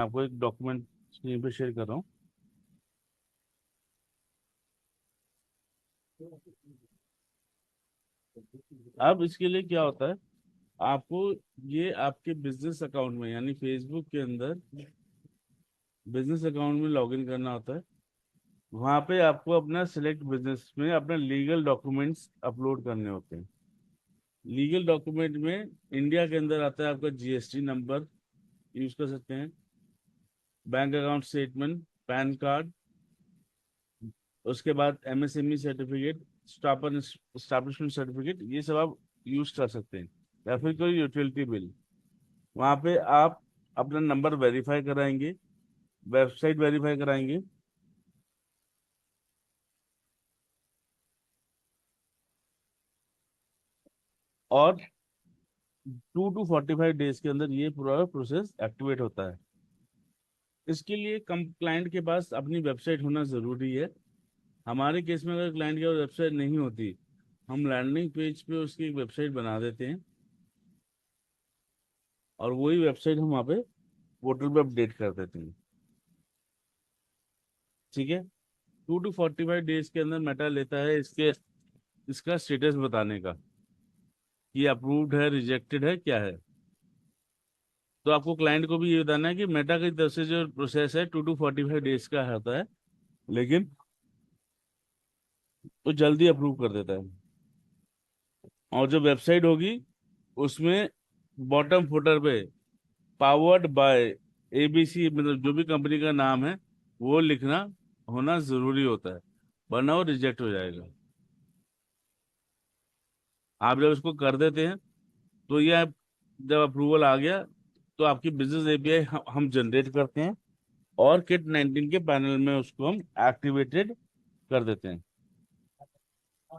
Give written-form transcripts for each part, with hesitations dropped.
आपको एक document screen पे शेयर कर रहा हूँ। अब इसके लिए क्या होता है, आपको ये आपके बिजनेस अकाउंट में यानी फेसबुक के अंदर बिजनेस अकाउंट में लॉगिन करना होता है। वहां पे आपको अपना सिलेक्ट बिजनेस में अपना लीगल डॉक्यूमेंट्स अपलोड करने होते हैं। लीगल डॉक्यूमेंट में इंडिया के अंदर आता है आपका जीएसटी नंबर यूज कर सकते हैं, bank account statement, pan card, उसके बाद एमएसएमई सर्टिफिकेट, स्टैब्लिशमेंट सर्टिफिकेट, ये सब आप यूज कर सकते हैं। या फिर कोई यूटिलिटी बिल। वहाँ पे आप अपना नंबर वेरीफाई कराएंगे, वेबसाइट वेरीफाई कराएंगे, और 2 to 45 डेज के अंदर ये पूरा प्रोसेस एक्टिवेट होता है। इसके लिए कम क्लाइंट के पास अपनी वेबसाइट होना ज़रूरी है। हमारे केस में अगर क्लाइंट की वेबसाइट नहीं होती, हम लैंडिंग पेज पे उसकी एक वेबसाइट बना देते हैं और वही वेबसाइट हम वहाँ पे पोर्टल पे अपडेट कर देते हैं। ठीक है। 2 to 45 डेज के अंदर मेटा लेता है इसका स्टेटस बताने का कि अप्रूव्ड है, रिजेक्टेड है, क्या है। तो आपको क्लाइंट को भी ये बताना है कि मेटा की तरफ से जो प्रोसेस है 2 to 45 डेज का होता है, लेकिन वो जल्दी अप्रूव कर देता है। और जो वेबसाइट होगी उसमें बॉटम फुटर पे पावर्ड बाय एबीसी, मतलब जो भी कंपनी का नाम है वो लिखना होना जरूरी होता है, वरना वो रिजेक्ट हो जाएगा। आप जब इसको कर देते हैं तो ये जब अप्रूवल आ गया तो आपकी बिजनेस एपीआई हम जनरेट करते हैं और किट 19 के पैनल में उसको हम एक्टिवेटेड कर देते हैं।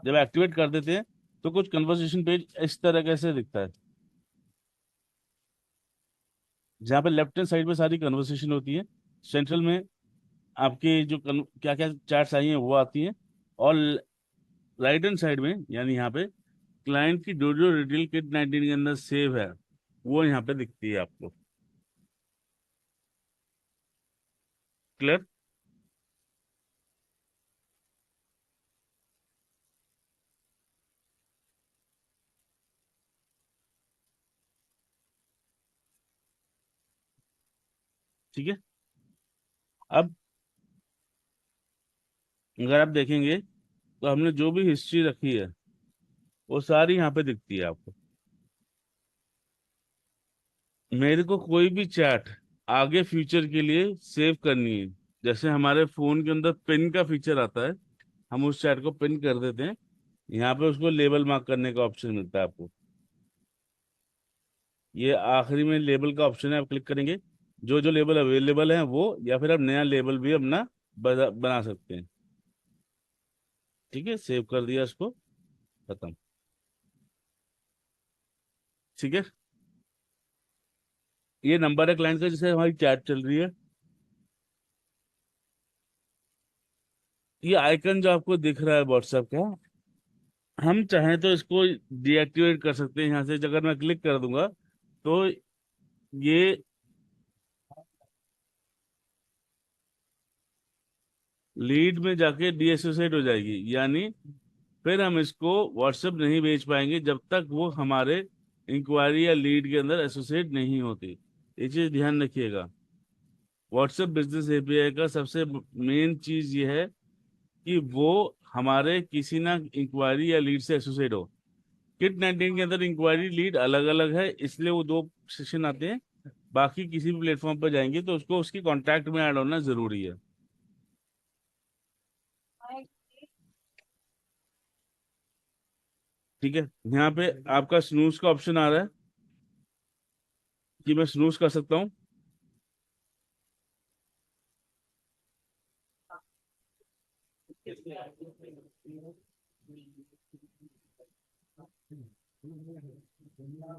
जब एक्टिवेट कर देते हैं तो कुछ कन्वर्सेशन पेज इस तरह कैसे दिखता है, जहाँ पे लेफ्ट हैंड साइड पे सारी कन्वर्सेशन होती है, सेंट्रल में आपके जो क्या क्या चैट्स आई हैं वो आती हैं, और राइट हैंड साइड में यानी यहाँ पे क्लाइंट की जो जो डिटेल किट 19 के अंदर सेव है वो यहाँ पे दिखती है आपको। क्लियर? ठीक है। अब अगर आप देखेंगे तो हमने जो भी हिस्ट्री रखी है वो सारी यहाँ पे दिखती है आपको। मेरे को कोई भी चैट आगे फ्यूचर के लिए सेव करनी है, जैसे हमारे फोन के अंदर पिन का फीचर आता है, हम उस चैट को पिन कर देते हैं। यहाँ पे उसको लेबल मार्क करने का ऑप्शन मिलता है आपको। ये आखिरी में लेबल का ऑप्शन है, आप क्लिक करेंगे, जो जो लेबल अवेलेबल है वो, या फिर आप नया लेबल भी अपना बना सकते हैं। ठीक है, सेव कर दिया इसको, खत्म। ठीक है। ये नंबर है क्लाइंट का जिससे हमारी चैट चल रही है। ये आइकन जो आपको दिख रहा है व्हाट्सएप का, हम चाहें तो इसको डीएक्टिवेट कर सकते हैं। यहाँ से अगर मैं क्लिक कर दूंगा तो ये लीड में जाके डीएसोसिएट हो जाएगी, यानी फिर हम इसको व्हाट्सएप नहीं भेज पाएंगे जब तक वो हमारे इंक्वायरी या लीड के अंदर एसोसिएट नहीं होती। ये चीज ध्यान रखिएगा। व्हाट्सएप बिजनेस एपीआई का सबसे मेन चीज ये है कि वो हमारे किसी ना इंक्वायरी या लीड से एसोसिएट हो। किट 19 के अंदर इंक्वायरी लीड अलग अलग है, इसलिए वो दो सेशन आते हैं। बाकी किसी भी प्लेटफॉर्म पर जाएंगे तो उसको उसकी कॉन्टैक्ट में ऐड होना जरूरी है। ठीक है। यहाँ पे आपका स्नूज का ऑप्शन आ रहा है कि मैं स्नूज कर सकता हूँ।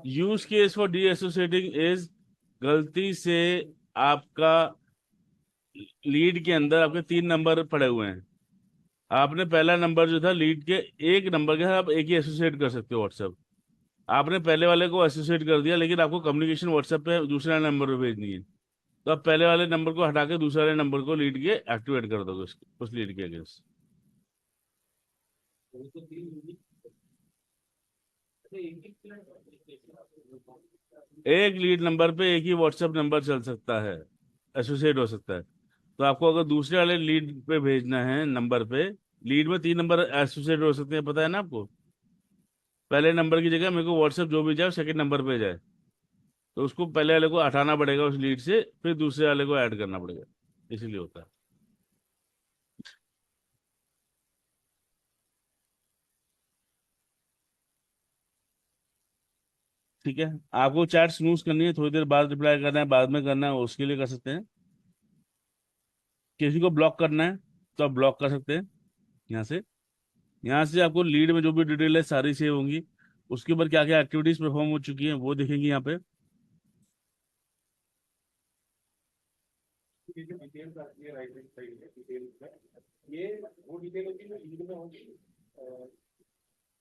Use case for D associating is, गलती से आपका लीड के अंदर आपके 3 नंबर पड़े हुए हैं। आपने पहला नंबर जो था लीड के एक नंबर के साथ आप एक ही एसोसिएट कर सकते हो व्हाट्सएप। आपने पहले वाले को एसोसिएट कर दिया, लेकिन आपको कम्युनिकेशन व्हाट्सएप पे दूसरा नंबर पे भेजनी है। तो आप पहले वाले नंबर को हटा के दूसरे वाले नंबर को लीड के एक्टिवेट कर दोगे उस लीड के अगेंस्ट। एक लीड नंबर पे एक ही व्हाट्सएप नंबर चल सकता है, एसोसिएट हो सकता है। तो आपको अगर दूसरे वाले लीड पे भेजना है नंबर पे, लीड में 3 नंबर एसोसिएट हो सकते हैं, पता है ना आपको। पहले नंबर की जगह मेरे को व्हाट्सएप जो भी जाए सेकंड नंबर पे जाए, तो उसको पहले वाले को हटाना पड़ेगा उस लीड से, फिर दूसरे वाले को ऐड करना पड़ेगा, इसीलिए होता है। ठीक है, आपको चैट स्नूज करनी है, थोड़ी देर बाद रिप्लाई करना है, बाद में करना है, उसके लिए कर सकते हैं। किसी को ब्लॉक करना है तो आप ब्लॉक कर सकते हैं यहाँ से। यहाँ से आपको लीड में जो भी डिटेल है सारी सेव होंगी, उसके ऊपर क्या क्या एक्टिविटीज परफॉर्म हो चुकी हैं वो दिखेंगी यहाँ पे। ये जो डिटेल्स आती है राइट हैंड साइड में डिटेल्स में, ये वो डिटेल होती है जो लीड में होगी।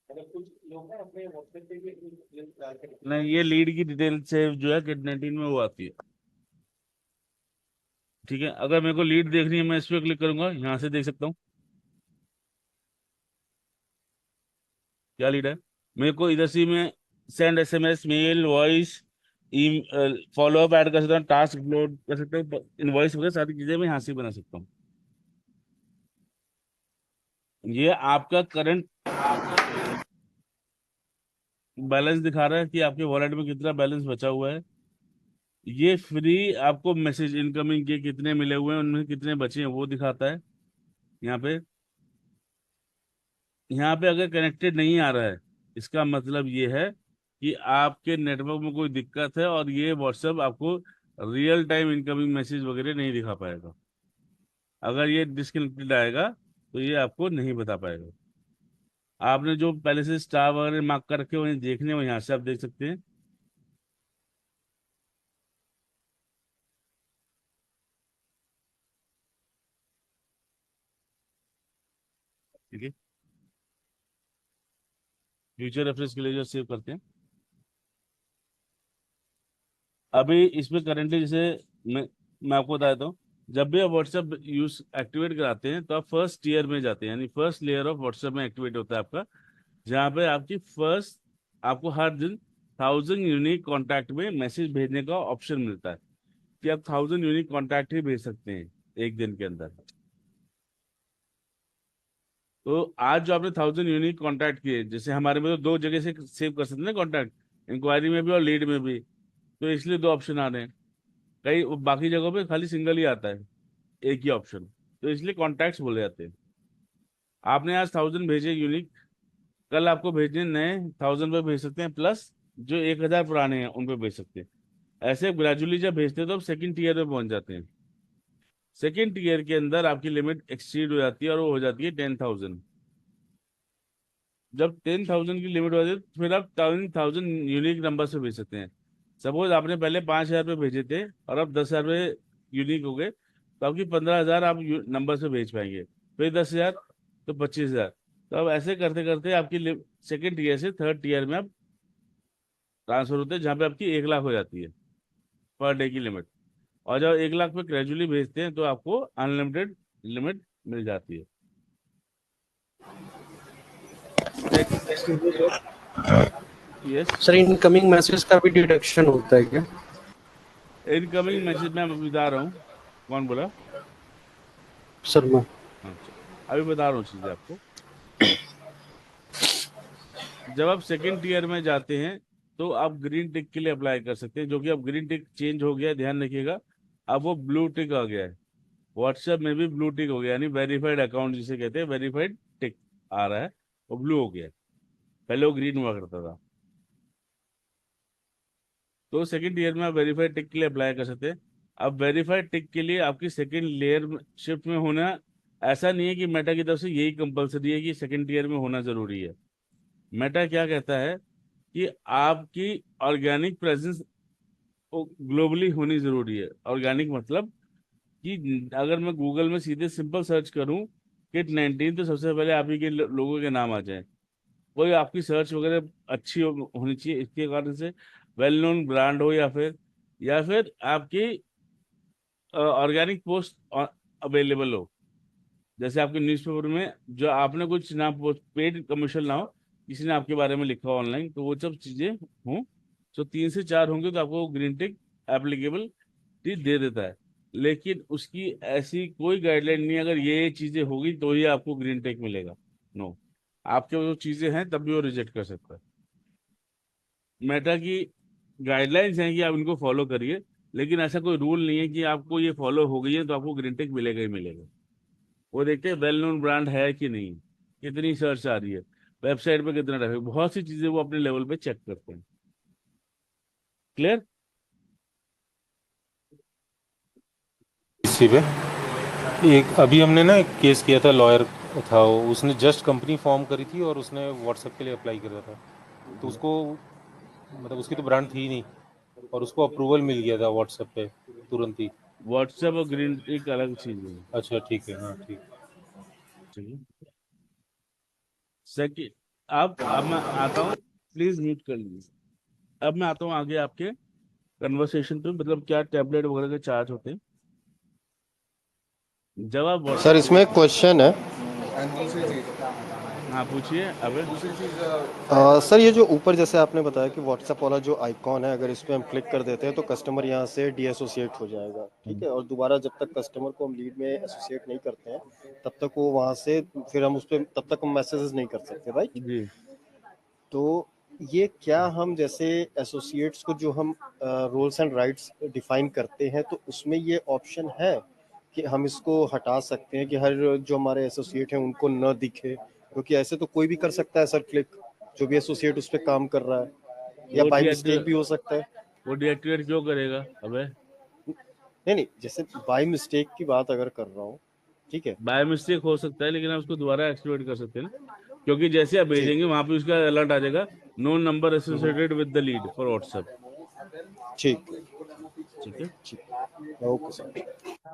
अगर कुछ लोग ना अपने व्हाट्सएप पे भी लिंक डाल के नहीं, ये लीड की डिटेल सेव जो है किट 19 में वो आती है। ठीक है, अगर मेरे को लीड देखनी है मैं इस पर क्लिक करूंगा, यहाँ से देख सकता हूँ क्या लीड है। मेरे को इधर से मैं सेंड एसएमएस, मेल, वॉइस, ई फॉलो अप ऐड कर सकता हूँ, टास्क अपलोड कर सकता हूँ, इनवॉइस वगैरह सारी चीजें मैं यहाँ से बना सकता हूँ। ये आपका करंट बैलेंस दिखा रहा है कि आपके वॉलेट में कितना बैलेंस बचा हुआ है। ये फ्री आपको मैसेज इनकमिंग के कितने मिले हुए हैं, उनमें कितने बचे हैं वो दिखाता है यहाँ पे। यहाँ पे अगर कनेक्टेड नहीं आ रहा है, इसका मतलब ये है कि आपके नेटवर्क में कोई दिक्कत है और ये व्हाट्सएप आपको रियल टाइम इनकमिंग मैसेज वगैरह नहीं दिखा पाएगा। अगर ये डिस्कनेक्टेड आएगा तो ये आपको नहीं बता पाएगा। आपने जो पहले से स्टार वगैरह मार्क कर रखे उन्हें देखने हो, यहाँ से आप देख सकते हैं। ठीक है, फ्यूचर रेफरेंस के लिए जो सेव करते हैं। अभी इसमें करेंटली जैसे मैं आपको बताता हूँ, जब भी आप व्हाट्सएप यूज एक्टिवेट कराते हैं तो आप फर्स्ट ईयर में जाते हैं, यानी फर्स्ट लेयर ऑफ व्हाट्सएप में एक्टिवेट होता है आपका, जहाँ पे आपकी फर्स्ट आपको हर दिन 1000 यूनिक कॉन्टैक्ट में मैसेज भेजने का ऑप्शन मिलता है कि आप 1000 यूनिक कॉन्टैक्ट ही भेज सकते हैं एक दिन के अंदर। तो आज जो आपने 1000 यूनिक कॉन्टैक्ट किए, जैसे हमारे में तो दो जगह से सेव कर सकते हैं ना कॉन्टैक्ट, इंक्वायरी में भी और लीड में भी, तो इसलिए दो ऑप्शन आ रहे हैं। कई बाकी जगहों पे खाली सिंगल ही आता है, एक ही ऑप्शन, तो इसलिए कॉन्टैक्ट्स बोले जाते हैं। आपने आज 1000 भेजे यूनिक, कल आपको भेजने नए 1000 पे भेज सकते हैं, प्लस जो 1000 पुराने हैं उन पे भेज सकते हैं। ऐसे ग्रेजुअली जब भेजते हैं तो आप सेकंड टीयर में पहुंच जाते हैं। सेकंड टीयर के अंदर आपकी लिमिट एक्सीड हो जाती है और वो हो जाती है 10,000। जब 10,000 की लिमिट हो जाती है तो फिर आप 10,000 यूनिक नंबर से भेज सकते हैं। सपोज आपने पहले 5,000 पे भेजे थे और अब 10,000 पे यूनिक हो गए, तो आपकी 15,000 आप नंबर से भेज पाएंगे, फिर 10,000, तो 25,000। तो अब ऐसे करते करते आपकी सेकेंड टीयर से थर्ड टीयर में आप ट्रांसफर होते हैं, जहाँ पे आपकी 1 लाख हो जाती है पर डे की लिमिट। और जब 1 लाख पे ग्रेजुअली भेजते हैं तो आपको अनलिमिटेड लिमिट मिल जाती है। यस, सर इनकमिंग मैसेज का भी डिटेक्शन होता है क्या? इनकमिंग मैसेज में मैं बता रहा हूँ। कौन बोला? सर मैं हाँ, चलो, अभी बता रहा हूँ चीजें आपको। जब आप सेकेंड टीयर में जाते हैं तो आप ग्रीन टिक के लिए अप्लाई कर सकते हैं, जो कि अब ग्रीन टिक चेंज हो गया है, ध्यान रखिएगा। अब वो ब्लू टिक आ गया है, व्हाट्सएप में भी ब्लू टिक हो गया, यानी वेरीफाइड अकाउंट जिसे कहते हैं, वेरीफाइड टिक आ रहा है, वो ब्लू हो गया है। पहले वो ग्रीन हुआ करता था। तो सेकंड ईयर में आप वेरीफाइड टिक के लिए अप्लाई कर सकते हैं। अब वेरीफाइड टिक के लिए आपकी सेकंड लेयर शिफ्ट में होना, ऐसा नहीं है कि मेटा की तरफ से यही कंपलसरी है कि सेकंड ईयर में होना जरूरी है। मेटा क्या कहता है कि आपकी ऑर्गेनिक प्रेजेंस ग्लोबली होनी जरूरी है। ऑर्गेनिक मतलब कि अगर मैं गूगल में सीधे सिंपल सर्च करूं किट 19, तो सबसे पहले आप ही के लोगों के नाम आ जाए। कोई आपकी सर्च वगैरह अच्छी होनी चाहिए, इसके कारण से वेल नोन ब्रांड हो, या फिर आपकी ऑर्गेनिक पोस्ट अवेलेबल हो, जैसे आपके न्यूज़पेपर में जो आपने कुछ ना पेड कमर्शियल ना हो, किसी ने आपके बारे में लिखा हो ऑनलाइन, तो वो सब चीजें हों, तो 3 से 4 होंगे तो आपको ग्रीन टिक एप्लीकेबल दे देता है। लेकिन उसकी ऐसी कोई गाइडलाइन नहीं है, अगर ये चीजें होगी तो ही आपको ग्रीन टिक मिलेगा। नो, आपके जो चीजें हैं तब भी वो रिजेक्ट कर सकता है। मेटा की गाइडलाइंस हैं कि आप इनको फॉलो करिए, लेकिन ऐसा कोई रूल नहीं है कि आपको ये फॉलो हो गई है तो आपको ग्रीन टिक मिलेगा ही मिलेगा। वो देखते हैं वेल नोन ब्रांड है कि नहीं, कितनी सर्च आ रही है, वेबसाइट पे कितना ट्रैफिक, बहुत सी चीजें वो अपने लेवल पे चेक करते हैं। क्लियर? इसी पे एक अभी हमने ना एक केस किया था, लॉयर था वो, उसने जस्ट कंपनी फॉर्म करी थी और उसने व्हाट्सएप के लिए अप्लाई करा था, तो उसको मतलब उसकी तो ब्रांड थी ही नहीं और उसको अप्रूवल मिल गया था व्हाट्सएप पे तुरंत ही। व्हाट्सएप और ग्रीन टिक अलग चीज है। अच्छा ठीक है, हाँ ठीक। ठीक है। सेकंड, अब मैं आता हूँ, प्लीज म्यूट कर लीजिए। अब मैं आता हूँ आगे आपके कन्वर्सेशन पे, मतलब क्या टैबलेट वगैरह के चार्ज होते हैं जब आप सर व्हाट्सएप इसमें एक क्वेश्चन है। हाँ पूछिए अबे। सर ये जो ऊपर जैसे आपने बताया कि व्हाट्सएप वाला जो आइकॉन है, अगर इस पर हम क्लिक कर देते हैं तो कस्टमर यहाँ से डी एसोसिएट हो जाएगा, ठीक है, और दोबारा जब तक कस्टमर को हम लीड में एसोसिएट नहीं करते हैं तब तक वो वहाँ से फिर हम उस पर तब तक हम मैसेजेस नहीं कर सकते, राइट? जी, तो ये क्या हम जैसे एसोसिएट्स को जो हम रोल्स एंड राइट्स डिफाइन करते हैं तो उसमें ये ऑप्शन है कि हम इसको हटा सकते हैं कि हर जो हमारे एसोसिएट हैं उनको न दिखे, क्योंकि ऐसे तो कोई भी कर सकता है सर क्लिक, जो भी एसोसिएट उस पर काम कर रहा है, या वो बाय मिस्टेक डीएक्टिवेट भी हो सकता है। वो डीएक्टिवेट क्यों करेगा अबे? नहीं नहीं, जैसे बाय मिस्टेक की बात अगर कर रहा हूँ, ठीक है। बाय मिस्टेक हो सकता है, लेकिन आप उसको दोबारा एक्टिवेट कर सकते हैं ना, क्योंकि जैसे आप जी। भेजेंगे वहां पे उसका अलर्ट आ जाएगा, no number associated with the lead for WhatsApp. ठीक। ठीक है। ठीक, okay sir.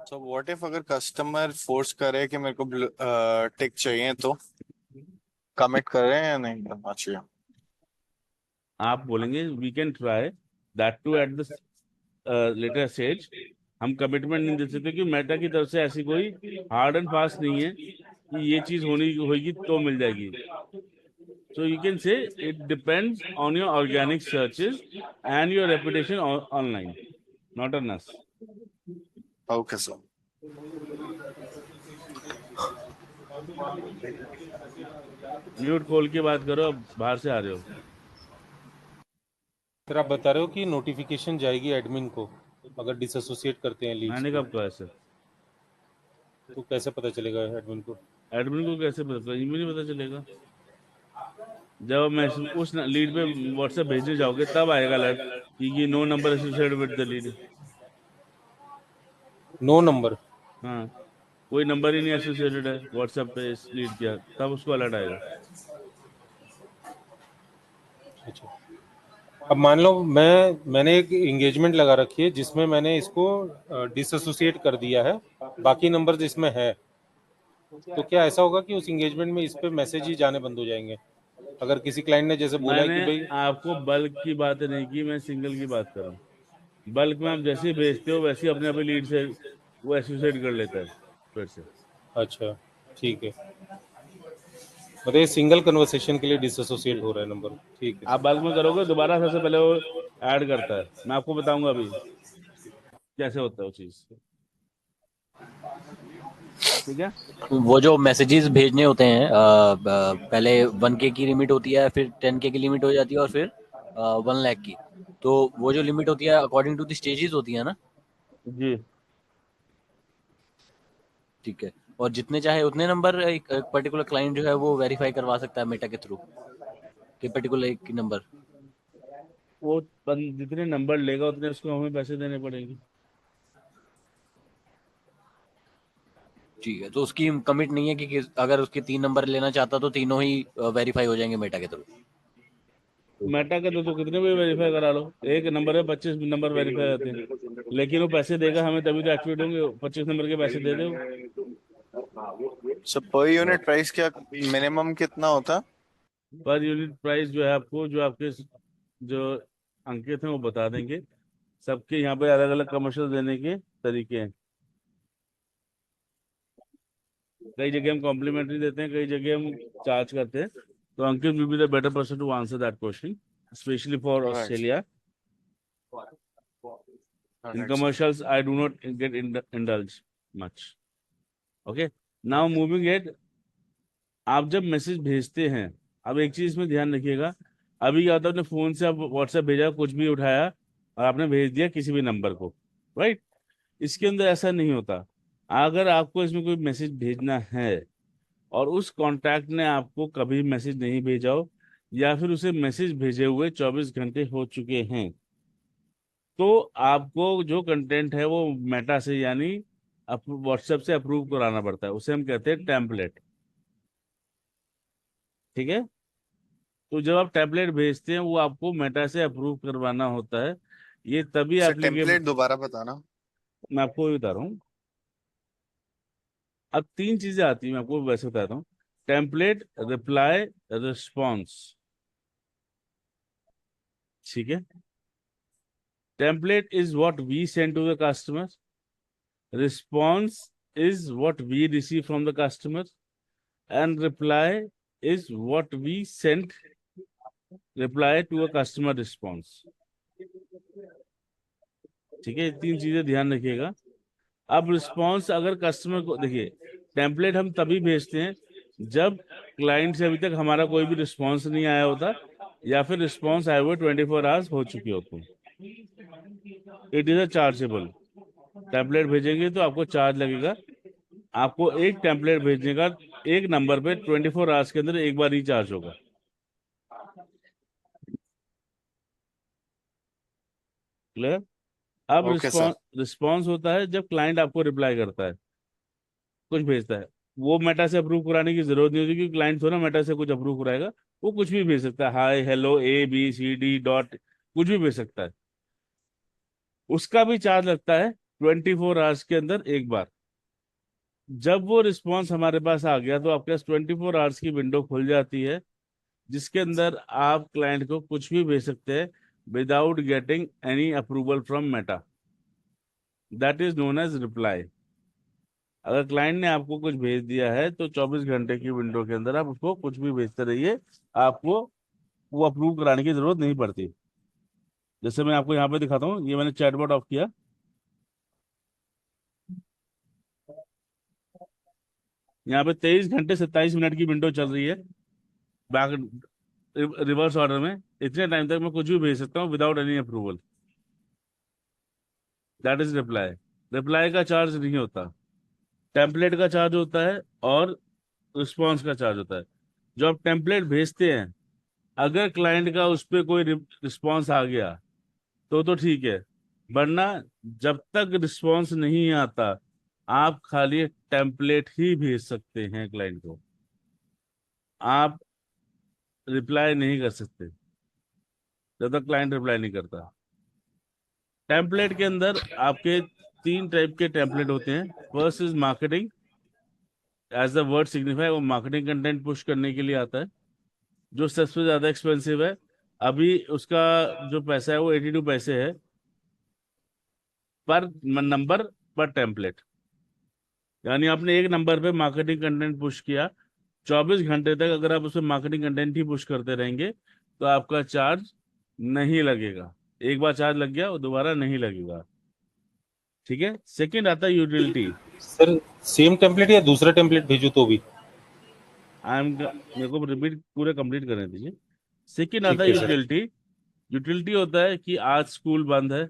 So what if अगर कस्टमर फोर्स करे कि मेरे को टिक चाहिए, तो कमिट करें या नहीं करना चाहिए? आप बोलेंगे we can try that to at the later stage. हम कमिटमेंट नहीं दे सकते कि मेटा की तरफ से ऐसी कोई हार्ड एंड फास्ट नहीं है कि ये चीज होनी होगी तो मिल जाएगी। So you can say it depends on your organic searches and your reputation online, not on us. Okay sir. Mute खोल के बात करो, अब बाहर से आ रहे हो। फिर आप बता रहे हो कि नोटिफिकेशन जाएगी एडमिन को अगर डिसएसोसिएट करते हैं लीड्स मैंने को, कब कहा ऐसे? तो कैसे पता चलेगा एडमिन को? एडमिन को कैसे पता, कहीं भी नहीं पता चलेगा। जब मैं उस लीड पे व्हाट्सएप भेजने जाओगे तब आएगा अलर्ट कि no number associated with the lead. No number? हाँ, कोई नंबर ही नहीं एसोसिएटेड है व्हाट्सएप पे इस लीड किया, तब उसको अलर्ट आएगा। अच्छा, अब मान लो मैंने एक एंगेजमेंट लगा रखी है जिसमें मैंने इसको डिसएसोसिएट कर दिया है, बाकी नंबर इसमें है, तो क्या ऐसा होगा कि उस एंगेजमेंट में इस पे मैसेज ही जाने बंद हो जाएंगे अगर किसी क्लाइंट ने जैसे बोला है मैंने कि भाई? आपको बल्क की बात नहीं की, मैं सिंगल की बात कर रहा हूँ। बल्क में आप जैसे ही भेजते हो वैसे ही अपने आप लीड से वो एसोसिएट कर लेता है फिर से। अच्छा ठीक है, मतलब ये सिंगल कन्वर्सेशन के लिए डिसएसोसिएट हो रहा है नंबर, ठीक है आप सर। बल्क में करोगे दोबारा सबसे पहले वो ऐड करता है, मैं आपको बताऊंगा अभी कैसे होता है वो चीज। ठीक है। वो जो मैसेजेस भेजने होते हैं पहले 1K की लिमिट होती है, फिर 10K की लिमिट हो जाती है, और फिर 1 लाख की। तो वो जो लिमिट होती है अकॉर्डिंग टू द स्टेजेस होती है ना? जी, ठीक है। और जितने चाहे उतने नंबर एक पर्टिकुलर क्लाइंट जो है वो वेरीफाई करवा सकता है मेटा के थ्रू, कि पर्टिकुलर एक नंबर। वो जितने नंबर लेगा उतने उसको हमें पैसे देने पड़ेंगे। ठीक है, तो उसकी कमिट नहीं है कि अगर उसके 3 नंबर लेना चाहता तो तीनों ही वेरीफाई हो जाएंगे मेटा के थ्रू। मेटा के तो कितने भी वेरीफाई करा लो, एक नंबर है 25 नंबर वेरीफाई होते हैं, लेकिन वो पैसे देगा हमें तभी तो एक्टिवेट होंगे, 25 नंबर के पैसे दे दो। सो पर यूनिट प्राइस क्या मिनिमम कितना होता? पर यूनिट प्राइस जो है आपको, जो आपके जो अंकित हैं वो बता देंगे। सबके यहाँ पे अलग अलग कमर्शियल देने के तरीके हैं। कई जगह हम कॉम्प्लीमेंट्री देते हैं, कई जगह हम चार्ज करते हैं। तो Ankit will be the better person to answer that question, specially for Right. Australia. In Alright, sir. commercials, I do not get indulged much. Okay. Now moving it, आप जब मैसेज भेजते हैं, अब एक चीज में ध्यान रखिएगा, अभी क्या होता है, आपने फोन से आप व्हाट्सएप भेजा, कुछ भी उठाया और आपने भेज दिया किसी भी नंबर को, राइट? इसके अंदर ऐसा नहीं होता। अगर आपको इसमें कोई मैसेज भेजना है और उस कॉन्टैक्ट ने आपको कभी मैसेज नहीं भेजा हो, या फिर उसे मैसेज भेजे हुए 24 घंटे हो चुके हैं, तो आपको जो कंटेंट है वो मेटा से यानी व्हाट्सएप से अप्रूव कराना पड़ता है। उसे हम कहते हैं टेम्पलेट। ठीक है? तो जब आप टेम्पलेट भेजते हैं वो आपको मेटा से अप्रूव करवाना होता है। ये तभी सर एप्लीकेबल, टेम्पलेट दोबारा बताना। मैं आपको वही बता रहा हूँ। अब 3 चीजें आती हैं, मैं आपको वैसे बताता हूँ। Template, reply, response. ठीक है? Template is what we send to the customer, response is what we receive from the customer, and reply is what we send reply to a customer response. ठीक है? 3 चीजें ध्यान रखिएगा। अब रिस्पॉन्स अगर customer को, देखिए टेम्पलेट हम तभी भेजते हैं जब क्लाइंट से अभी तक हमारा कोई भी रिस्पॉन्स नहीं आया होता, या फिर रिस्पॉन्स आए हुए 24 आवर्स हो चुके होते हैं। It is a chargeable. Template भेजेंगे तो आपको चार्ज लगेगा। आपको एक टेम्पलेट भेजने का एक नंबर पे 24 आवर्स के अंदर एक बार रिचार्ज होगा। क्लियर? अब ओके सर। रिस्पॉन्स होता है जब क्लाइंट आपको रिप्लाई करता है, कुछ भेजता है। वो मेटा से अप्रूव कराने की जरूरत नहीं होती, क्योंकि क्लाइंट थोड़ा मेटा से कुछ अप्रूव कराएगा। वो कुछ भी भेज सकता है, हाय, हेलो, ABCD डॉट, कुछ भी भेज सकता है। उसका भी चार्ज लगता है 24 आवर्स के अंदर एक बार। जब वो रिस्पॉन्स हमारे पास आ गया तो आपके पास 24 आवर्स की विंडो खुल जाती है, जिसके अंदर आप क्लाइंट को कुछ भी भेज सकते हैं without getting any approval from Meta. That is known as reply. अगर क्लाइंट ने आपको कुछ भेज दिया है तो 24 घंटे की विंडो के अंदर आप उसको कुछ भी भेजते रहिए, आपको वो अप्रूव कराने की जरूरत नहीं पड़ती। जैसे मैं आपको यहाँ पे दिखाता हूँ, ये मैंने चैटबॉट ऑफ किया, यहाँ पे 23 घंटे 27 मिनट की विंडो चल रही है बैक रिवर्स ऑर्डर में। इतने टाइम तक मैं कुछ भी भेज सकता हूँ without any approval. That is reply. Reply का चार्ज नहीं होता, टेम्पलेट का चार्ज होता है और रिस्पॉन्स का चार्ज होता है। जो आप टेम्पलेट भेजते हैं, अगर क्लाइंट का उस पर कोई रिस्पॉन्स आ गया तो ठीक है, वरना जब तक रिस्पॉन्स नहीं आता आप खाली टेम्पलेट ही भेज सकते हैं क्लाइंट को, आप रिप्लाई नहीं कर सकते जब तक क्लाइंट रिप्लाई नहीं करता। टेम्पलेट के अंदर आपके 3 टाइप के टेम्पलेट होते हैं। First is marketing, as the word signify, वो मार्केटिंग कंटेंट पुश करने के लिए आता है, जो सबसे ज्यादा एक्सपेंसिव है। अभी उसका जो पैसा है वो 82 पैसे है पर नंबर पर टेम्पलेट। यानी आपने एक नंबर पे मार्केटिंग कंटेंट पुश किया, 24 घंटे तक अगर आप उसमें मार्केटिंग कंटेंट ही पुश करते रहेंगे तो आपका चार्ज नहीं लगेगा। एक बार चार्ज लग गया वो दोबारा नहीं लगेगा। ठीक है? सेकंड आता है यूटिलिटी। सर सेम टेम्पलेट या दूसरा टेम्पलेट भेजूं तो भी? मेरे को रिपीट पूरे कंप्लीट करने दीजिए। सेकंड ठीक आता है है सर। यूटिलिटी। यूटिलिटी होता है कि आज स्कूल बंद है,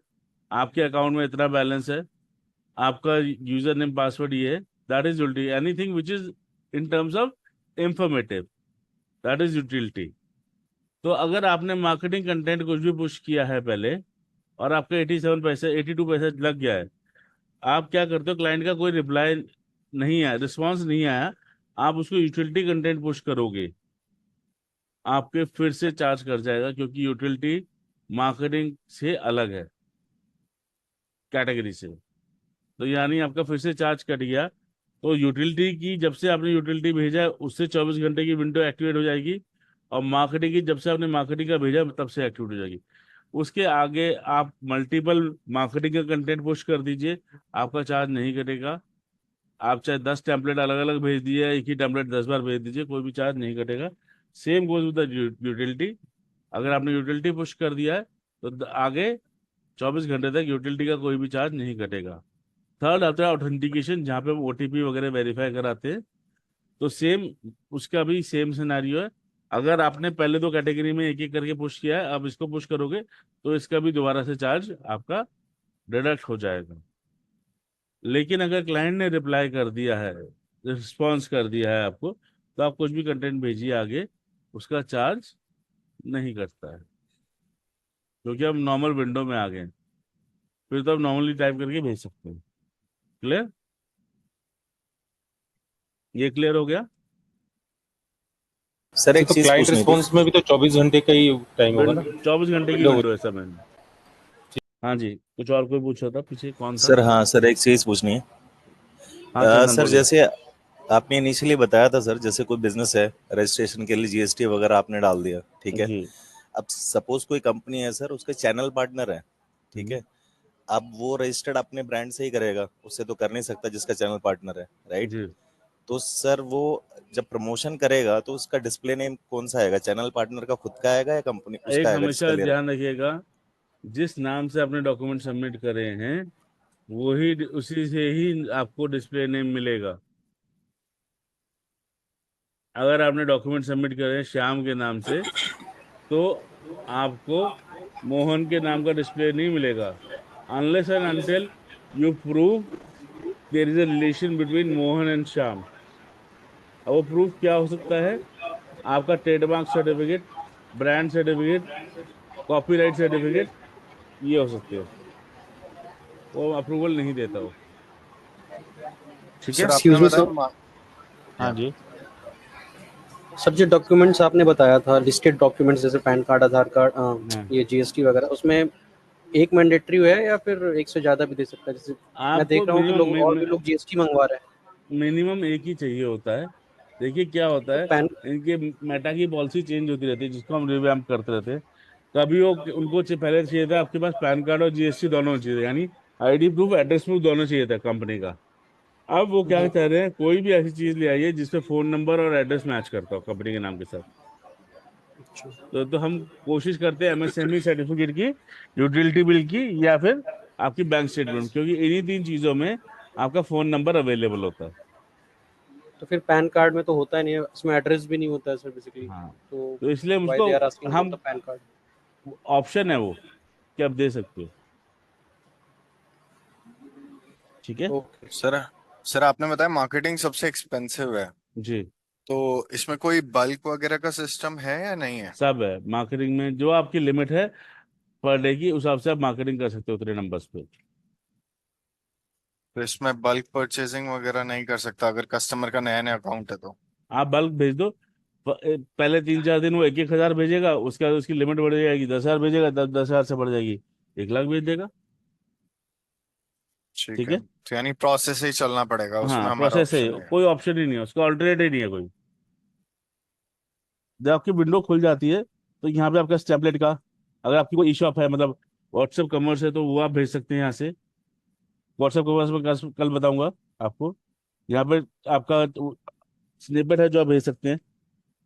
आपके अकाउंट में इतना बैलेंस है, आपका यूजर नेम पासवर्ड ये है, that is utility. Anything which is in terms of informative, that is utility. तो अगर आपने मार्केटिंग कंटेंट कुछ भी पुश किया है पहले और आपका 87 पैसे 82 पैसे लग गया है, आप क्या करते हो, क्लाइंट का कोई रिप्लाई नहीं आया, रिस्पॉन्स नहीं आया, आप उसको यूटिलिटी कंटेंट पुश करोगे, आपके फिर से चार्ज कर जाएगा, क्योंकि यूटिलिटी मार्केटिंग से अलग है कैटेगरी से। तो यानी आपका फिर से चार्ज कट गया, तो यूटिलिटी की जब से आपने यूटिलिटी भेजा है उससे 24 घंटे की विंडो एक्टिवेट हो जाएगी, और मार्केटिंग की जब से आपने मार्केटिंग का भेजा तब से एक्टिवेट हो जाएगी। उसके आगे आप मल्टीपल मार्केटिंग का कंटेंट पुश कर दीजिए, आपका चार्ज नहीं कटेगा। आप चाहे 10 टेम्पलेट अलग अलग भेज दिए, एक ही टेम्पलेट 10 बार भेज दीजिए, कोई भी चार्ज नहीं कटेगा। Same goes with the utility. अगर आपने यूटिलिटी पुश कर दिया है तो आगे 24 घंटे तक यूटिलिटी का कोई भी चार्ज नहीं कटेगा। थर्ड आता है ऑथेंटिकेशन, जहाँ पे हम ओटीपी वगैरह वेरीफाई कराते हैं। तो सेम उसका भी सेम सिनेरियो है। अगर आपने पहले दो कैटेगरी में एक एक करके पुश किया है, अब इसको पुश करोगे तो इसका भी दोबारा से चार्ज आपका डिडक्ट हो जाएगा। लेकिन अगर क्लाइंट ने रिप्लाई कर दिया है, रिस्पॉन्स कर दिया है आपको, तो आप कुछ भी कंटेंट भेजिए आगे, उसका चार्ज नहीं कटता है, क्योंकि हम नॉर्मल विंडो में आ गए हैं। फिर तो आप नॉर्मली टाइप करके भेज सकते हैं। क्लियर? ये क्लियर हो गया? सर एक तो चीज क्लाइंट पूछनी थी। रिस्पॉन्स में भी तो 24 घंटे का ही टाइम होगा ना? 24 घंटे की विंडो विंडो है समय में। हाँ जी, कुछ और कोई पूछा था पीछे, कौन था? सर हाँ सर, एक चीज पूछनी है। हाँ चंदन सर बोलिए। जैसे आपने इनिशियली बताया था सर, जैसे कोई बिजनेस है, रजिस्ट्रेशन के लिए जीएसटी वगैरह आपने डाल दिया, ठीक है। जी। अब सपोज कोई कंपनी है सर, उसके चैनल पार्टनर है, ठीक है। अब वो रजिस्टर्ड अपने ब्रांड से ही करेगा, उससे तो कर नहीं सकता जिसका चैनल पार्टनर है, राइट। जी, तो सर वो जब प्रमोशन करेगा तो उसका डिस्प्ले नेम कौन सा आएगा? चैनल पार्टनर का खुद का आएगा या कंपनी उसका एक आएगा जिसका हमेशा ले रहा ध्यान रखिएगा, जिस नाम से आपने डॉक्यूमेंट सबमिट करे हैं वही उसी से ही आपको डिस्प्ले नेम मिलेगा। अगर आपने डॉक्यूमेंट सबमिट करे हैं श्याम के नाम से, तो आपको मोहन के नाम का डिस्प्ले नहीं मिलेगा, unless and until you prove there is a relation between Mohan and Shyam. अब वो प्रूफ क्या हो सकता है? आपका trademark certificate, brand certificate, copyright certificate, ये हो सकते हैं। वो अप्रूवल नहीं देता वो। ठीक है? सर आपने एक्सक्यूज मी बताया सर। हाँ जी। सर जो डॉक्यूमेंट्स आपने बताया था, लिस्टेड डॉक्यूमेंट्स जैसे पैन कार्ड, आधार कार्ड, हाँ, ये जीएसटी वगैरह, उसमें एक मैंडेटरी है या फिर एक से ज़्यादा भी दे सकता है? जैसे मैं आपको देख रहा हूँ कि लोग और भी लोग जीएसटी मंगवा रहे हैं। मिनिमम एक ही चाहिए होता है। देखिए क्या होता तो है, पैन इनके मेटा की पॉलिसी चेंज होती रहती है, जिसको हम रिवैम्प करते रहते हैं। कभी वो उनको पहले चाहिए था आपके पास पैन कार्ड और जीएसटी दोनों चाहिए, यानी आईडी प्रूफ, एड्रेस प्रूफ दोनों चाहिए था कंपनी का। अब वो क्या चाह रहे हैं, कोई भी ऐसी चीज ले आइए जिसपे फोन नंबर और एड्रेस मैच करता हो कंपनी के नाम के साथ। तो हम कोशिश करते हैं एमएसएमई सर्टिफिकेट की, यूटिलिटी बिल की, या फिर आपकी बैंक स्टेटमेंट, क्योंकि इन्हीं तीन चीजों में आपका फोन नंबर अवेलेबल होता है। तो फिर पैन कार्ड में तो होता ही नहीं है, उसमें एड्रेस भी नहीं होता है सर बेसिकली। हाँ, तो तो इसलिए व्हाई मुझको दे आर आस्किंग अबाउट हम द पैन कार्ड? ऑप्शन है वो कि आप दे सकते हो। ठीक है? ओके। सर सर आपने बताया मार्केटिंग सबसे एक्सपेंसिव है, जी, तो इसमें कोई बल्क वगैरह का सिस्टम है या नहीं है? सब है मार्केटिंग में, जो आपकी लिमिट है पर डे की, उस हिसाब से आप मार्केटिंग कर सकते हो उतने नंबर्स पे। तो इसमें बल्क परचेजिंग वगैरह नहीं कर सकता अगर कस्टमर का नया नया अकाउंट है तो? आप बल्क भेज दो। पहले 3-4 दिन वो 1-1 हज़ार भेजेगा, उसके बाद उसकी लिमिट बढ़ जाएगी, 10 हज़ार भेजेगा, 10-10 हज़ार से बढ़ जाएगी, 1 लाख भेज देगा। ठीक ठीक है, है? तो यानी प्रोसेस ही चलना पड़ेगा, हाँ, उसमें हमारा प्रोसेस है, ऑप्शन है? कोई ऑप्शन ही नहीं है उसका, ऑल्टरनेट ही नहीं है कोई। जब आपकी विंडो खुल जाती है तो यहाँ पे आपका स्टैम्पलेट का, अगर आपकी कोई ई शॉप है, मतलब व्हाट्सएप कॉमर्स है, तो वो आप भेज सकते हैं यहाँ से। व्हाट्सएप कॉमर्स में कल बताऊंगा आपको। यहाँ पे आपका स्निपेट है जो आप भेज सकते हैं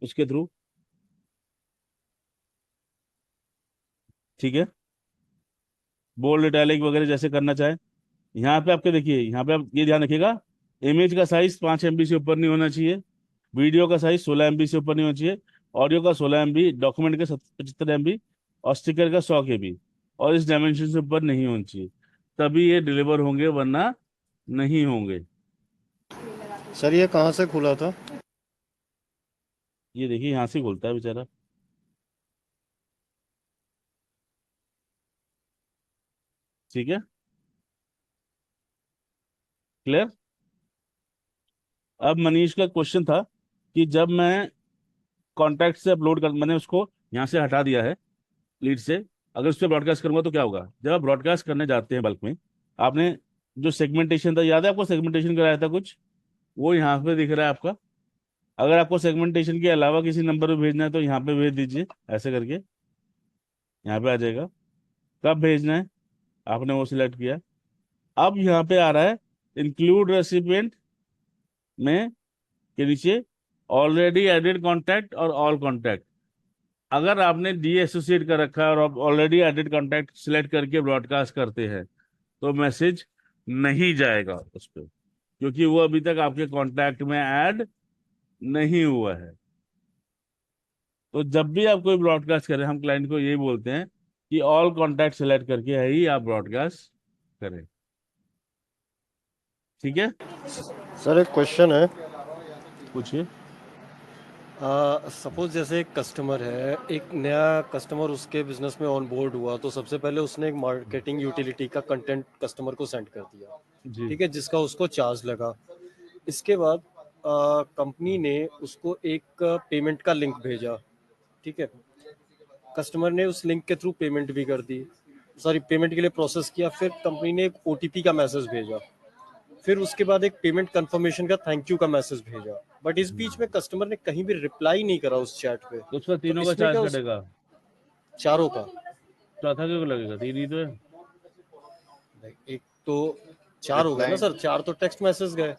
उसके थ्रू। ठीक है? बोल्ड, इटैलिक वगैरह जैसे करना चाहें। यहाँ पे आपके देखिए, यहाँ पे आप ये ध्यान रखिएगा, इमेज का साइज 5 MB से ऊपर नहीं होना चाहिए, वीडियो का साइज 16 MB से ऊपर नहीं होना चाहिए, ऑडियो का 16 MB, डॉक्यूमेंट का 75 MB, और स्टिकर का 100 KB, और इस डायमेंशन से ऊपर नहीं होना चाहिए, तभी ये डिलीवर होंगे, वरना नहीं होंगे। सर ये कहाँ से खुला था? ये देखिए यहाँ से खुलता है बेचारा। ठीक है? क्लियर? अब मनीष का क्वेश्चन था कि जब मैं कॉन्टैक्ट से अपलोड कर, मैंने उसको यहाँ से हटा दिया है लीड से, अगर उस पर ब्रॉडकास्ट करूंगा तो क्या होगा? जब आप ब्रॉडकास्ट करने जाते हैं बल्क में, आपने जो सेगमेंटेशन था, याद है आपको सेगमेंटेशन कराया था कुछ, वो यहाँ पे दिख रहा है आपका। अगर आपको सेगमेंटेशन के अलावा किसी नंबर पे भेजना है तो यहाँ पे भेज दीजिए, ऐसे करके यहाँ पे आ जाएगा। कब भेजना है आपने वो सिलेक्ट किया। अब यहाँ पे आ रहा है इंक्लूड रेसिपिएंट में के नीचे ऑलरेडी एडेड कॉन्टैक्ट और ऑल कॉन्टैक्ट, अगर आपने डी एसोसिएट कर रखा है और आप ऑलरेडी एडेड कॉन्टैक्ट सिलेक्ट करके ब्रॉडकास्ट करते हैं तो मैसेज नहीं जाएगा उस पर, क्योंकि वो अभी तक आपके कॉन्टैक्ट में ऐड नहीं हुआ है। तो जब भी आप कोई ब्रॉडकास्ट करें हम क्लाइंट को यही बोलते हैं कि ऑल कॉन्टैक्ट सेलेक्ट करके ही आप ब्रॉडकास्ट करें। ठीक है, सर एक क्वेश्चन है। पूछिए। सपोज जैसे एक कस्टमर है, एक नया कस्टमर उसके बिजनेस में ऑन बोर्ड हुआ, तो सबसे पहले उसने एक मार्केटिंग यूटिलिटी का कंटेंट कस्टमर को सेंड कर दिया, जी ठीक है, जिसका उसको चार्ज लगा। इसके बाद कंपनी ने उसको एक पेमेंट का लिंक भेजा, ठीक है, कस्टमर ने उस लिंक के थ्रू पेमेंट भी कर दी, सॉरी पेमेंट के लिए प्रोसेस किया, फिर कंपनी ने एक ओटीपी का मैसेज भेजा, फिर उसके बाद एक पेमेंट कंफर्मेशन का थैंक यू का मैसेज भेजा, बट इस बीच में कस्टमर ने कहीं भी रिप्लाई नहीं करा उस चैट पे, तो उसका तो तीनों का इसमें चार्ज क्या कटेगा? चारों का? चौथा क्यों लगेगा? तीन ही तो है। एक तो चार हो गए ना Reply- सर, चार तो टेक्स्ट मैसेज गए।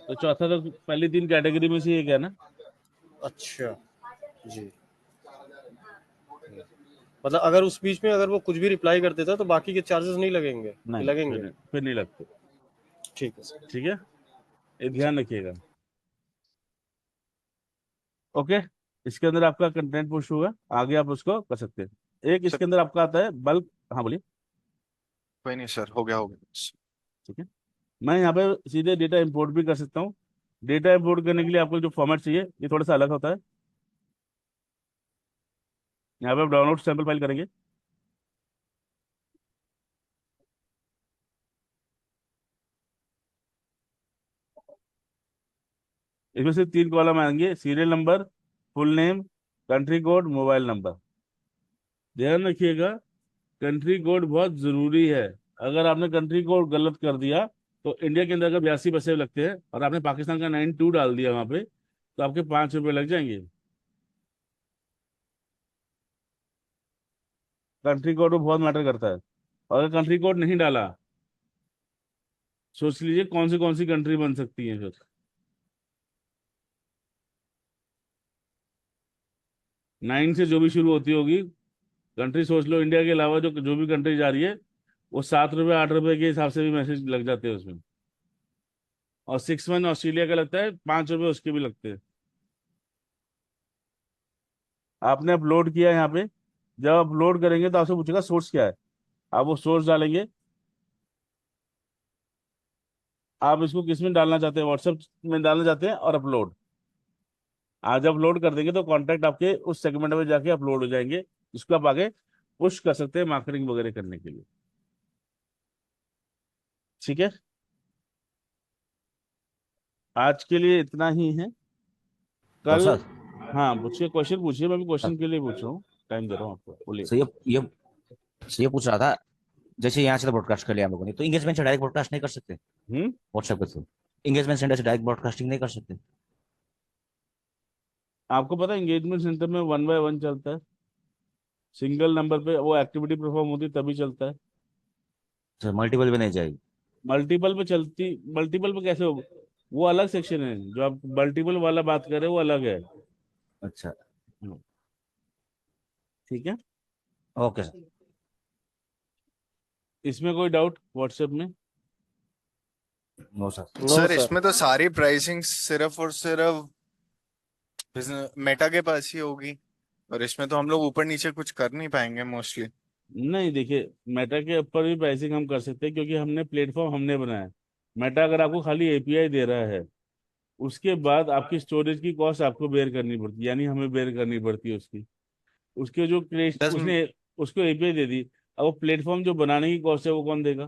तो चौथा तो पहली तीन कैटेगरी में से एक है ना। अच्छा जी, मतलब अगर उस बीच में अगर वो कुछ भी रिप्लाई कर देता है तो बाकी के चार्जेस नहीं लगेंगे कि नहीं, लगेंगे? फिर नहीं लगते। ठीक है सर। ठीक है, ये ध्यान रखिएगा। ओके, इसके अंदर आपका कंटेंट पुश होगा, आगे आप उसको कर सकते हैं। एक इसके अंदर आपका आता है बल्क। हाँ बोलिए। कोई नहीं सर, हो गया हो गया। ठीक है, मैं यहाँ पे सीधे डेटा इंपोर्ट भी कर सकता हूँ। डेटा इंपोर्ट करने के लिए आपको जो फॉर्मेट चाहिए ये थोड़ा सा अलग होता है। यहाँ पे आप डाउनलोड सैंपल फाइल करेंगे। इसमें से तीन कॉलम आएंगे, serial number, full name, country code, mobile number. ध्यान रखिएगा, कंट्री कोड बहुत जरूरी है। अगर आपने कंट्री कोड गलत कर दिया तो इंडिया के अंदर अगर 82 बसे लगते हैं और आपने पाकिस्तान का 92 डाल दिया वहां पे तो आपके 5 रुपये लग जाएंगे। कंट्री कोड बहुत मैटर करता है, और अगर कंट्री कोड नहीं डाला सोच लीजिए कौन सी कंट्री बन सकती है फिर। नाइन से जो भी शुरू होती होगी कंट्री, सोच लो इंडिया के अलावा जो जो भी कंट्री जा रही है वो 7 रुपये 8 रुपये के हिसाब से भी मैसेज लग जाते हैं उसमें। और 6 मंथ ऑस्ट्रेलिया का लगता है, 5 रुपये उसके भी लगते हैं। आपने अपलोड किया यहाँ पे, जब अपलोड करेंगे तो आपसे पूछेगा सोर्स क्या है, आप वो सोर्स डालेंगे। आप इसको किस में डालना चाहते हैं, व्हाट्सएप में डालना चाहते हैं, और अपलोड। आज अपलोड कर देंगे तो कॉन्टैक्ट आपके उस सेगमेंट में जाके अपलोड हो जाएंगे, जिसको आप आगे पुश कर सकते हैं मार्केटिंग वगैरह करने के लिए। ठीक है, आज के लिए इतना ही है। डॉक्टर कल, साहब, हाँ पूछिए, क्वेश्चन पूछिए, मैं भी क्वेश्चन के लिए पूछ रहा हूँ, टाइम दे रहा हूँ आपको, बोलिए। सर ये सर ये पूछ रहा था, जैसे यहाँ से तो ब्रॉडकास्ट कर लिया हम लोगों ने, तो इंगेजमेंट से डायरेक्ट ब्रॉडकास्ट नहीं कर सकते हम्म व्हाट्सएप के थ्रू? इंगेजमेंट सेंटर से डायरेक्ट ब्रॉडकास्टिंग नहीं कर सकते? आपको पता है एंगेजमेंट सेंटर में 1 बाय 1 चलता है, सिंगल नंबर पे वो एक्टिविटी परफॉर्म होती है तभी चलता है। सर मल्टीपल भी नहीं जाएगी? मल्टीपल पे चलती, मल्टीपल पे कैसे हो, वो अलग सेक्शन है, जो आप मल्टीपल वाला बात कर रहे हो वो अलग है। अच्छा, हम्म, ठीक है, ओके सर। इसमें कोई डाउट व्हाट्सएप में? No sir. No sir sir. इसमें तो सारी प्राइसिंग सिर्फ और सिर्फ मेटा के पास ही होगी, और इसमें तो हम लोग ऊपर नीचे कुछ कर नहीं पाएंगे मोस्टली। नहीं देखिए, मेटा के ऊपर भी प्राइसिंग हम कर सकते हैं क्योंकि हमने प्लेटफॉर्म हमने बनाया है। मेटा अगर आपको खाली एपीआई दे रहा है, उसके बाद आपकी स्टोरेज की कॉस्ट आपको बेयर करनी पड़ती है, यानी हमें बेयर करनी पड़ती है उसकी। उसके जो क्रेश दस उसने उसको एपीआई दे दी, अब वो प्लेटफॉर्म जो बनाने की कॉस्ट है वो कौन देगा?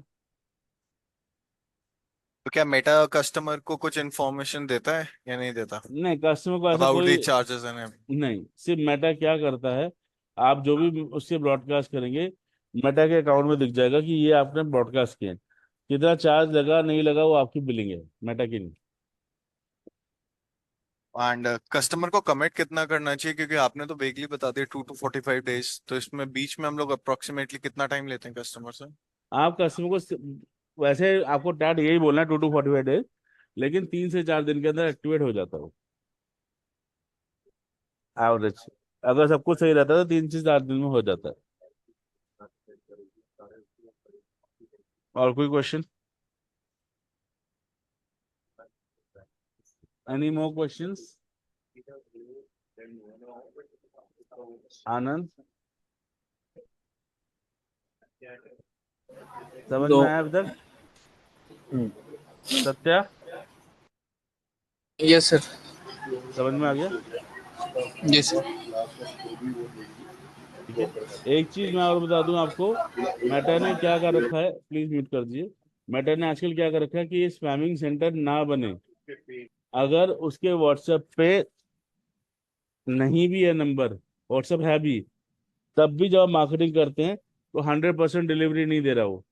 तो क्या मेटा कस्टमर को कुछ इन्फॉर्मेशन देता है या नहीं देता नहीं, कस्टमर को ऐसा अबाउट दी कोई चार्जेस एंड? नहीं। सिर्फ मेटा क्या करता है, आप जो भी उससे ब्रॉडकास्ट करेंगे मेटा के अकाउंट में दिख जाएगा कि ये आपने ब्रॉडकास्ट किया है। कितना चार्ज लगा नहीं लगा वो आपकी बिलिंग है, मेटा की नहीं। एंड कस्टमर को कमिट कितना करना चाहिए, क्योंकि आपने तो वेगली बता दिया 2 to 45 days, तो इसमें बीच में हम लोग अप्रोक्सीमेटली कितना टाइम लेते हैं कस्टमर से? आप कस्टमर को वैसे आपको टैट यही बोलना है 2 to 45 डेज, लेकिन 3 से 4 दिन के अंदर एक्टिवेट हो जाता है वो एवरेज। अगर सब कुछ सही रहता है तो 3 से 4 दिन में हो जाता है। और कोई question? Any more questions? Anand, समझ तो में आया अभी तक? Satya, yes sir. समझ में आ गया? Yes sir. ठीक है। एक चीज मैं और बता दूं आपको, मेटा ने क्या कर रखा है, प्लीज म्यूट कर दीजिए। मेटा ने आजकल क्या कर रखा है कि ये स्पैमिंग सेंटर ना बने। अगर उसके व्हाट्सएप पे नहीं भी है नंबर, व्हाट्सएप है भी, तब भी जब आप मार्केटिंग करते हैं तो 100% डिलीवरी नहीं दे रहा वो।